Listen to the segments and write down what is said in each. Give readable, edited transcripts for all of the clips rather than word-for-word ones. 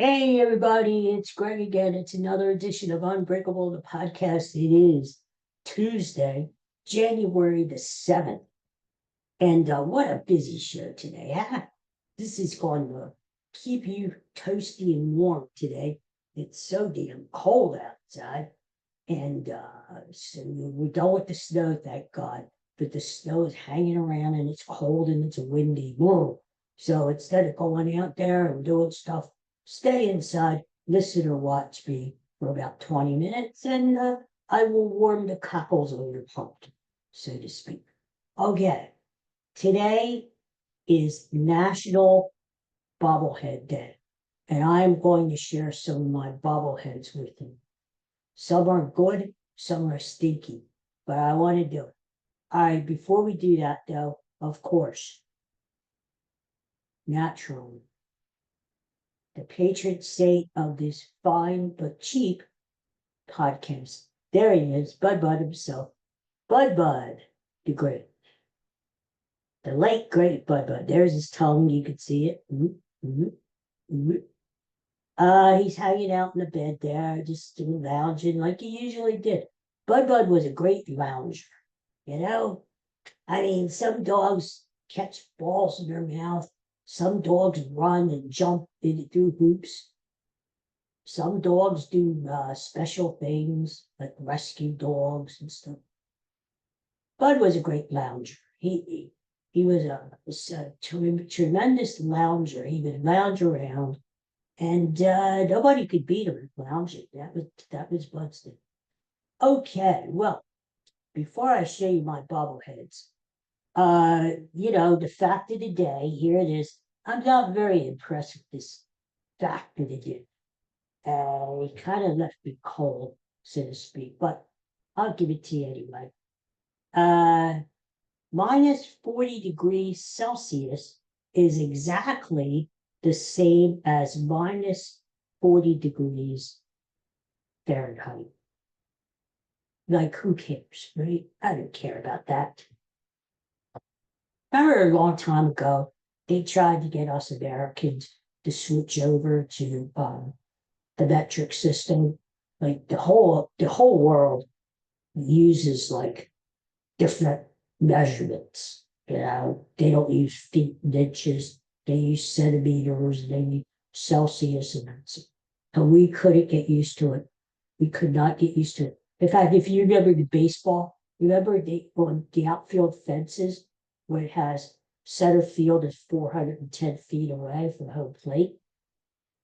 Hey everybody, it's Greg again. It's another edition of Unbreakable the podcast. It is Tuesday, January the 7th. And what a busy show today, huh? This is going to keep you toasty and warm today. It's so damn cold outside. And so we're done with the snow, thank God. But the snow is hanging around and it's cold and it's windy. Whoa. So instead of going out there and doing stuff, stay inside, listen or watch me for about 20 minutes, and I will warm the cockles of your heart, so to speak. Okay, today is National Bobblehead Day, and I am going to share some of my bobbleheads with you. Some are good, some are stinky, but I want to do it. All right, before we do that, though, of course, naturally, the patron saint of this fine but cheap podcast. There he is, Bud himself. Bud, the great. The late, great Bud. There's his tongue. You can see it. He's hanging out in the bed there, just lounging like he usually did. Bud was a great lounger, you know? I mean, some dogs catch balls in their mouth. Some dogs run and jump through hoops. Some dogs do special things like rescue dogs and stuff. Bud was a great lounger. He was a tremendous lounger. He would lounge around, and nobody could beat him at lounging. That was Bud's thing. Okay, well, before I show you my bobbleheads, the fact of the day, here it is. I'm not very impressed with this fact of the day. It kind of left me cold, so to speak, but I'll give it to you anyway. Minus 40 degrees Celsius is exactly the same as minus 40 degrees Fahrenheit. Like, who cares, right? I don't care about that. Remember a long time ago, they tried to get us Americans to switch over to the metric system. Like the whole world uses like different measurements. They don't use feet and inches, they use centimeters, they use Celsius, and we couldn't get used to it. We could not get used to it. In fact, if you remember the baseball, remember on the outfield fences where it has center field is 410 feet away from home plate,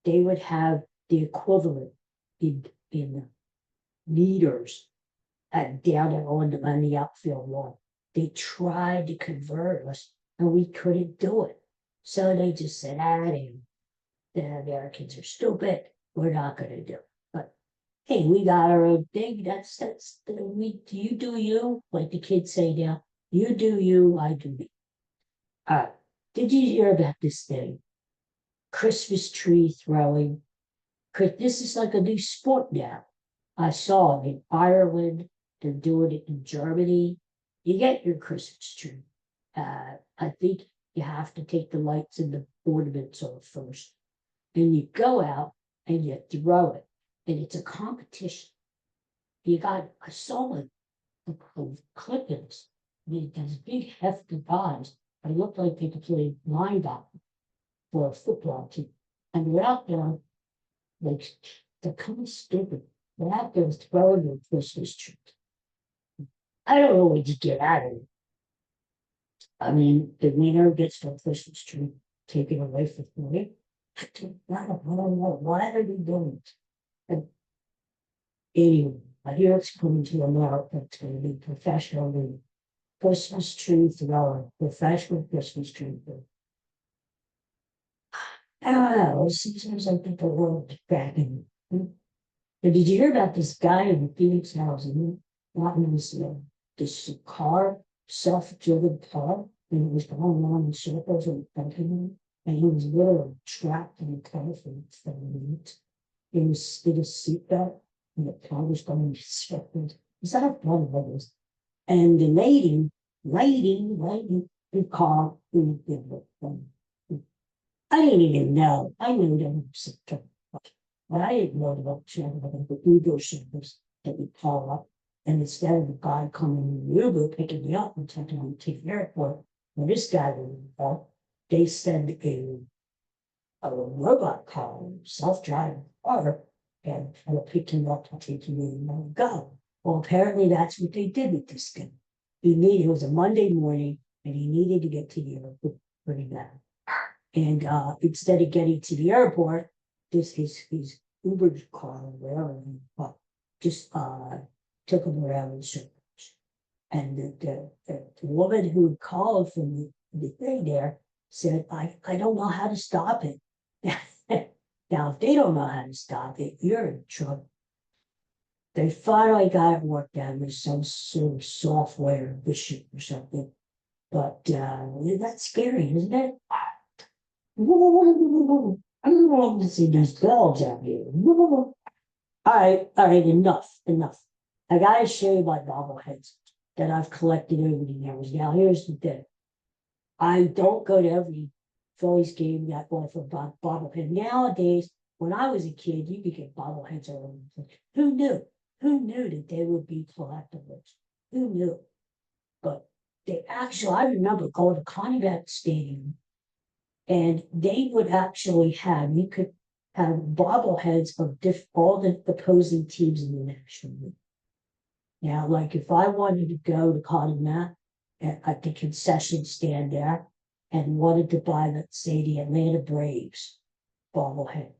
they would have the equivalent in meters down on the outfield wall. They tried to convert us, and we couldn't do it. So they just said, the Americans are stupid. We're not going to do it. But hey, we got our own thing. You do you, like the kids say now. You do you, I do me. All right. Did you hear about this thing? Christmas tree throwing. This is like a new sport now. I saw it in Ireland. They're doing it in Germany. You get your Christmas tree. I think you have to take the lights and the ornaments off first. Then you go out and you throw it. And it's a competition. I saw it, clippings, these big hefty guys. They look like they could play linebacker for a football team. And they're out there, like, they're kind of stupid. They're out there throwing their Christmas tree. I don't know what you get out of it. I mean, the winner gets their Christmas tree taken away from me. I don't know. Why are they doing it? And anyway, I hear it's coming to America. It's going to be professional Christmas tree throwing, professional Christmas tree throwing. I don't know. It seems like the world is cracking. But did you hear about this guy in Phoenix housing? This car, self-driven car, and it was going around in circles and bumping him, and he was literally trapped in the car for 7 minutes. He was in a seatbelt, and the car was going in circles. Is that a fun of those? And the lady, the car, I didn't even know. I knew them. But I didn't know about channel the Uber service that we call up. And instead of the guy coming in the Uber, picking me up and taking me to the airport, when this guy was involved, they send a robot car, self-driving car, and will pick him up and take him and go. Well, apparently that's what they did with this guy. It was a Monday morning, and he needed to get to the airport pretty bad. And instead of getting to the airport, his Uber car or whatever, just took him around in circles. And the woman who called from the thing there said, I don't know how to stop it. Now, if they don't know how to stop it, you're in trouble. They finally got it worked out with some sort of software issue or something. But that's scary, isn't it? I don't want to see those bells out here. All right, enough. I gotta show you my bobbleheads that I've collected over the years. Now, here's the thing. I don't go to every Phillies game that offer bobblehead. Nowadays, when I was a kid, you could get bobbleheads all over the place. Who knew? Who knew that they would be collectibles? Who knew? But I remember going to Connebat Stadium, and they would actually you could have bobbleheads of all the opposing teams in the National League. Now, like if I wanted to go to Connebat at the concession stand there and wanted to buy, let's say, the Atlanta Braves bobblehead,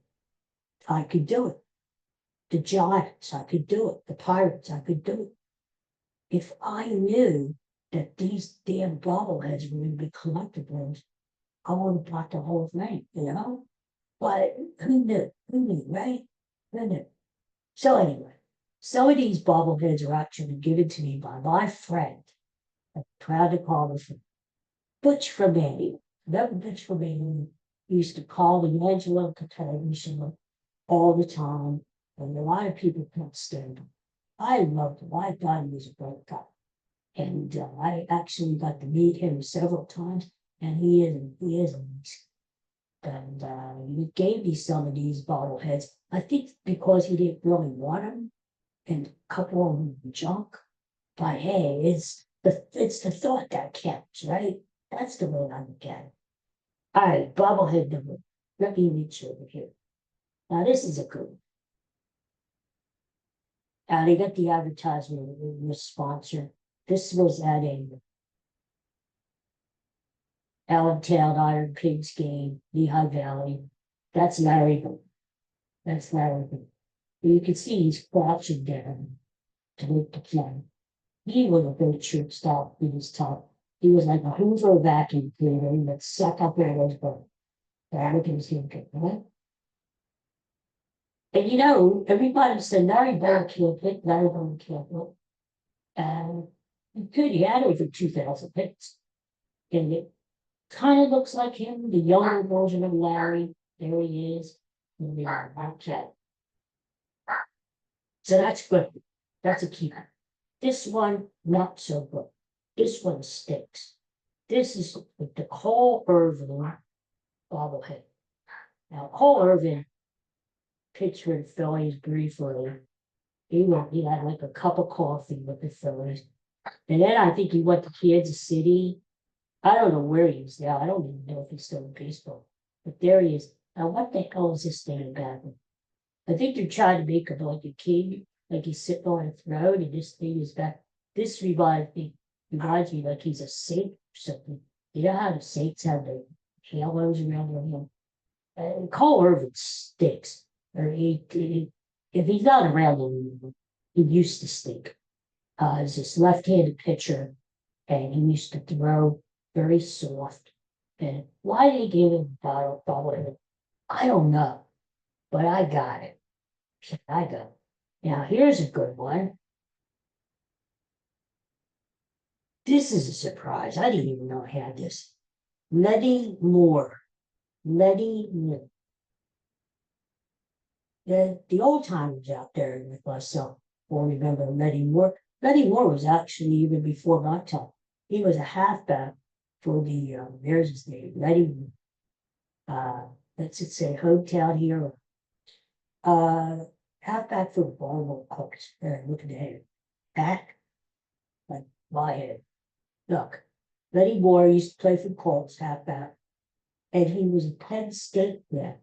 I could do it. The Giants, I could do it. The Pirates, I could do it. If I knew that these damn bobbleheads were going to be collectibles, I would have bought the whole thing, But who knew? Right? Who knew? So anyway, some of these bobbleheads are actually given to me by my friend. I'm proud to call him friend. Butch from Maine. Remember Butch from Maine? Used to call the Angelo television all the time, and a lot of people can't stand him. I loved him. I thought he was a great guy. And I actually got to meet him several times, and he is amazing. And he gave me some of these bobbleheads. I think because he didn't really want them, and a couple of them were junk. But hey, it's the thought that counts, right? That's the way I look at it. All right, bobblehead number. Let me reach over here. Now this is a good one. They got the advertisement with sponsor. This was at a Allentown Iron Pigs game, Lehigh Valley. That's Larry. You can see he's crouching down to make the play. He was a great shortstop in his time. He was like a Hoover vacuum cleaner. He would suck up all those balls. Look at his game, right? And everybody said Larry Bird can't hit, Larry Bird can't hit. And he had over 2,000 hits. And it kind of looks like him, the younger version of Larry. There he is. Okay. So that's good. That's a keeper. This one, not so good. This one stinks. This is the Cole Irvin bobblehead. Now, Cole Irvin pitched for the Phillies briefly. He had like a cup of coffee with the Phillies. And then I think he went to Kansas City. I don't know where he is now. I don't even know if he's still in baseball. But there he is. Now, what the hell is this thing about him? I think they're trying to make him like a king, like he's sitting on a throne, and this thing is back. This reminds me like he's a saint or something. You know how the saints have the halos around their head? And Cole Irvin stinks. Or if he's not around anymore, he used to stink. He's this left-handed pitcher, and he used to throw very soft. And why they gave him bobblehead, I don't know, but I got it. Now here's a good one. This is a surprise. I didn't even know I had this. Letty Moore. The old timers out there with myself will remember Letty Moore. Letty Moore was actually even before my time. He was a halfback for the there's his name, Letty. Let's say hometown hero. Halfback for the Baltimore Colts. Look at the head. Back, like my head. Look, Lenny Moore used to play for the Colts, halfback, and he was a Penn State man.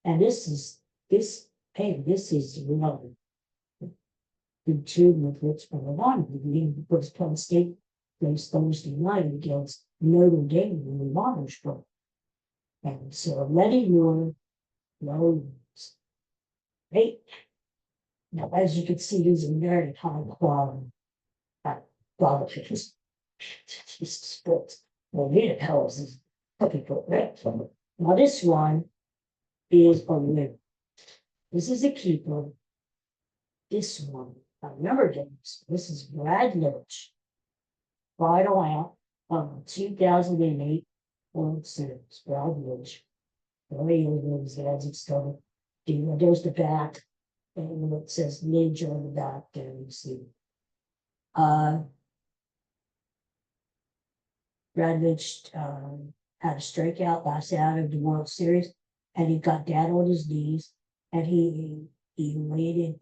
And this is really the tune with what's going on. Because Penn State plays Thursday night against Notre Dame in the Orange Bowl. And so Lenny Moore knows. Hey, now as you can see, he's a very high quality Bobblehead. Just sports. Well, he the hell is this puppy foot, right? Now this one is a win. This is a keeper. This one, I remember this. This is Brad Lynch. Final out of 2008 World Series. Brad Lynch. Very old as it started. There's the back, and it says Ninja on the back there. You see. Brad Lynch had a strikeout last out of the World Series, and he got down on his knees, and he waited.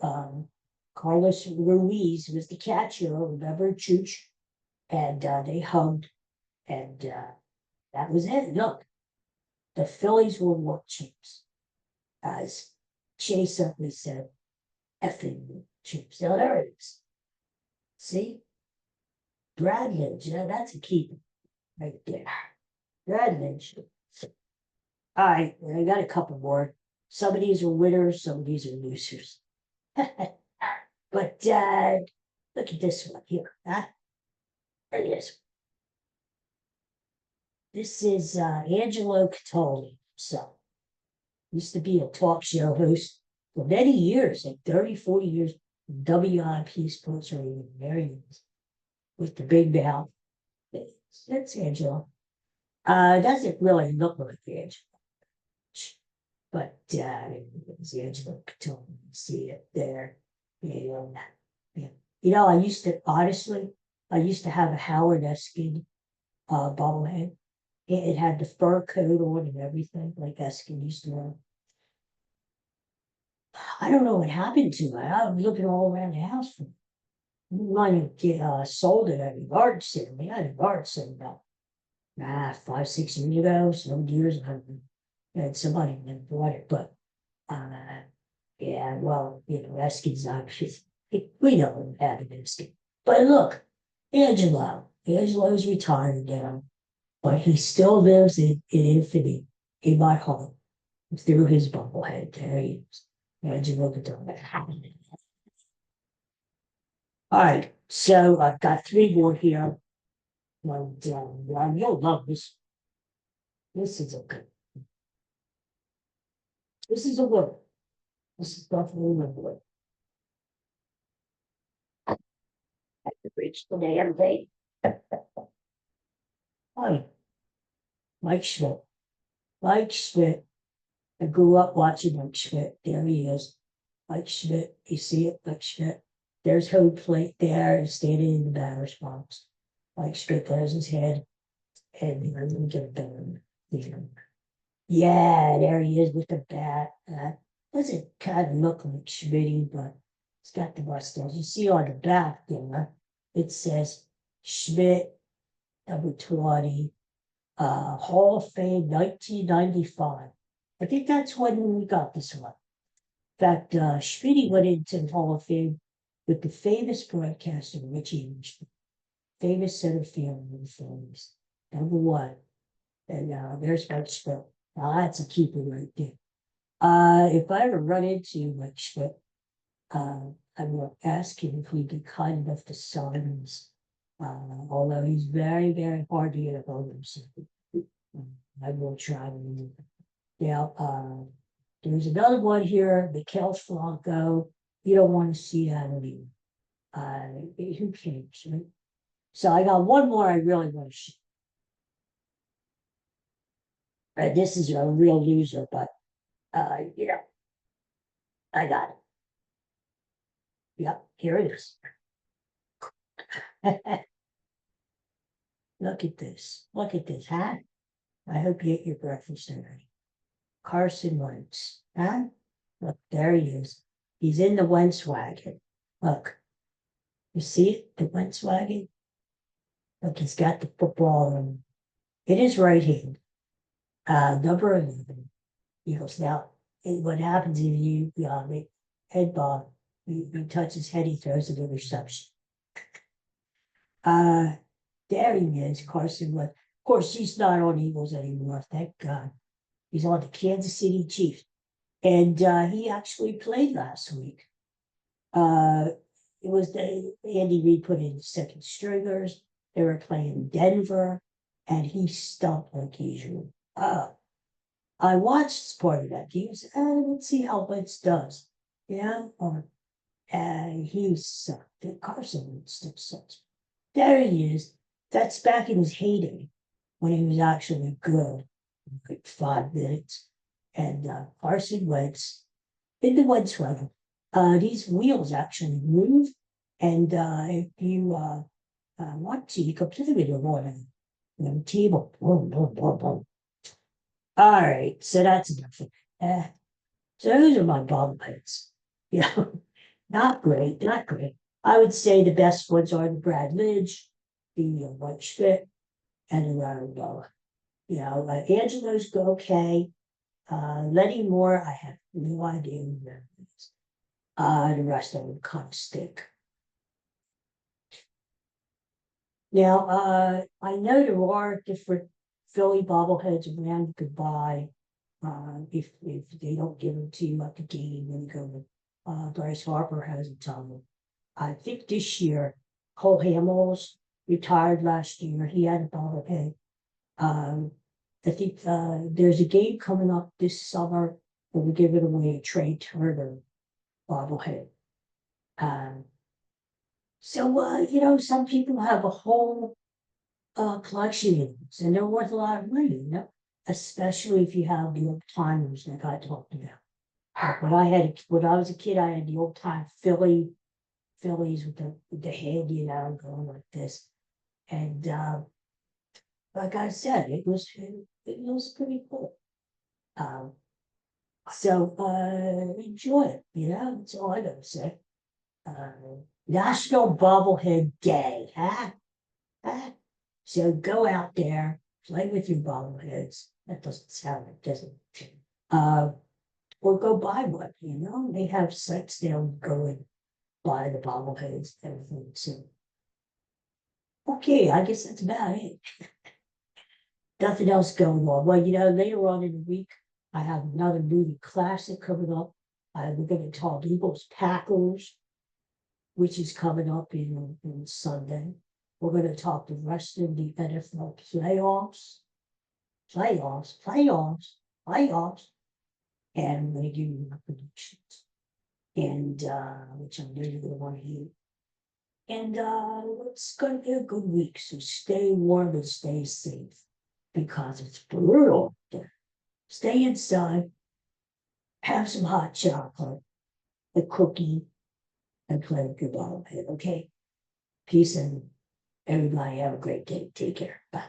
Carlos Ruiz was the catcher, remember Chooch, and they hugged, and that was it. Look, the Phillies were world champs, as Chase Utley said, effing champs. Now there it is. See, Brad Lynch, that's a keeper right there. Brad Lynch. All right, I got a couple more. Some of these are winners, some of these are losers. But look at this one here. Huh? There it is. This is Angelo Catoli. So, used to be a talk show host for many years, like 30, 40 years, WIP Sports Radio, Marions, with the big mouth. That's Angelo. Doesn't really look like Angelo. But it's Angelo Catoli. You see it there. And, I used to have a Howard Eskin bobblehead. It had the fur coat on and everything, like Eskin used to wear. I don't know what happened to it. I was looking all around the house for it. Might have get sold it at a yard sale. I had a yard sale about 5, 6 years ago, 7 years ago. And somebody had bought it, but yeah, well, Eskin's not we don't have an Eskin. But look, Angelo's retired now, but he still lives in infamy in my heart through his bubblehead. There he is. Angelo Catoli. All right, so I've got 3 more here. And you'll love this. This is a good. This is a word. This is definitely a word. I have to reach the damn thing. Hi, Mike Schmidt. Mike Schmidt. I grew up watching Mike Schmidt. There he is. Mike Schmidt. You see it, Mike Schmidt. There's home plate there, standing in the batter's box. Mike Schmidt has his head, and I'm going to get a better. Yeah, there he is with the bat. Doesn't kind of look like Schmitty, but he's got the mustache. You see on the back there, it says Schmidt, number 20, Hall of Fame, 1995. I think that's when we got this one. In fact, Schmitty went into the Hall of Fame with the famous broadcaster, Richie Armstrong, famous center fielder in the Phillies, number 1. And there's Mike Schmidt. Now that's a keeper right there. If I ever run into Mike Schmidt, I'm going to ask him if he'd be kind enough to sign us. Although he's very, very hard to get a hold of. So I will try to. Now, there's another one here, Mikel Franco. You don't want to see that anymore. Who cares, right? So I got one more I really want to show. This is a real loser, but I got it. Yep, here it is. Look at this. Look at this, huh? I hope you ate your breakfast already. Carson Wentz, huh? Look, there he is. He's in the Wentz wagon. Look, you see it? The Wentz wagon? Look, he's got the football in his right hand. Number 11. Eagles. Now, what happens if you make head ball, you touch his head, he throws an interception. There he is, Carson Wentz. Of course, he's not on Eagles anymore, thank God. He's on the Kansas City Chiefs. And he actually played last week. It was Andy Reid put in second stringers. They were playing Denver, and he stumped like usual. I watched part of that game. Let's see how Wentz does. Yeah, and he sucked. Carson still sucks. There he is. That's back in his heyday when he was actually good, like 5 minutes. And Carson Wentz in the Wentz wagon. These wheels actually move, and if you want to, you can play with them on the table. Boom, boom, boom, boom. All right, so that's enough. So those are my bobbleheads. Not great, not great. I would say the best ones are the Brad Lidge, the White Schmidt, and the Ronald. Angelo's go okay. Letty Moore, I have no idea who that is. The rest of them kind of stick. Now, I know there are different Philly bobbleheads around you could buy if they don't give them to you at the game when you go. Bryce Harper has a ton. I think this year, Cole Hamels retired last year. He had a bobblehead. I think there's a game coming up this summer where we're giving away a Trey Turner bobblehead. Some people have a whole collection of these, and they're worth a lot of money, especially if you have the old timers like I talked about. When I was a kid, I had the old time Phillies with the head, going like this. And like I said, it was pretty cool. Enjoy it, that's all I gotta say. National Bobblehead Day, huh? So go out there, play with your bobbleheads. That doesn't sound like, does it? Or go buy one, they have sites they'll go and buy the bobbleheads and everything. So, okay, I guess that's about it. Nothing else going on. Well, later on in the week, I have another movie classic coming up. We're going to talk Eagles Packers, which is coming up in Sunday. We're going to talk the rest of the NFL playoffs. And I'm going to give you my predictions. And which I know you're going to want to hear. And it's going to be a good week. So stay warm and stay safe because it's brutal there. Stay inside, have some hot chocolate, a cookie, and play with your bobblehead, okay? Peace and everybody have a great day. Take care. Bye.